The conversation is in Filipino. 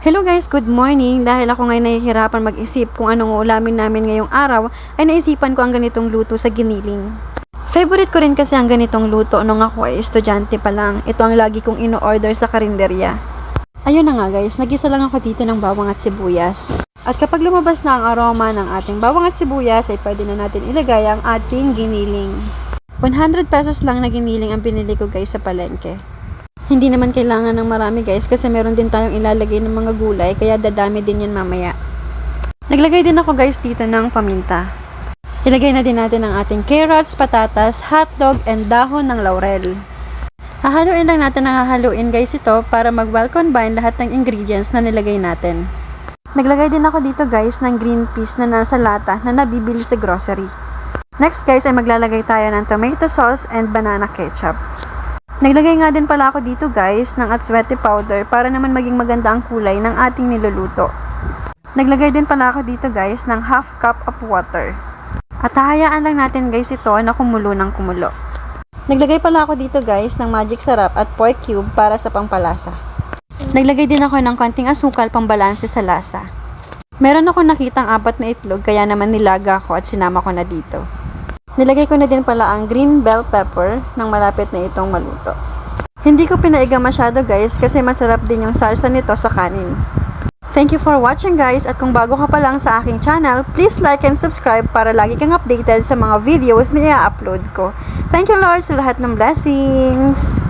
Hello guys, good morning. Dahil ako ngayon nahihirapan mag-isip kung anong ulamin namin ngayong araw, ay naisipan ko ang ganitong luto sa giniling. Favorite ko rin kasi ang ganitong luto nung ako ay estudyante pa lang. Ito ang lagi kong ino-order sa karinderya. Ayun na nga guys, nagisa lang ako dito ng bawang at sibuyas. At kapag lumabas na ang aroma ng ating bawang at sibuyas, ay pwede na natin ilagay ang ating giniling. 100 pesos lang na giniling ang pinili ko guys sa palengke. Hindi naman kailangan ng marami guys kasi meron din tayong ilalagay ng mga gulay kaya dadami din yan mamaya. Naglagay din ako guys dito ng paminta. Ilagay na din natin ang ating carrots, patatas, hotdog, and dahon ng laurel. Hahaluin lang natin ang hahaluin guys ito para mag-well combine lahat ng ingredients na nilagay natin. Naglagay din ako dito guys ng green peas na nasa lata na nabibili sa grocery. Next guys ay maglalagay tayo ng tomato sauce and banana ketchup. Naglagay nga din pala ako dito guys ng atswete powder para naman maging maganda ang kulay ng ating niluluto. Naglagay din pala ako dito guys ng half cup of water. At hahayaan lang natin guys ito na kumulo ng kumulo. Naglagay pala ako dito guys ng magic sarap at pork cube para sa pampalasa. Naglagay din ako ng konting asukal pambalanse sa lasa. Meron ako nakitang 4 na itlog kaya naman nilaga ko at sinama ko na dito. Nilagay ko na din pala ang green bell pepper nang malapit na itong maluto. Hindi ko pinaiga masyado guys kasi masarap din yung salsa nito sa kanin. Thank you for watching guys at kung bago ka pa lang sa aking channel, please like and subscribe para lagi kang updated sa mga videos na i-upload ko. Thank you Lord sa lahat ng blessings!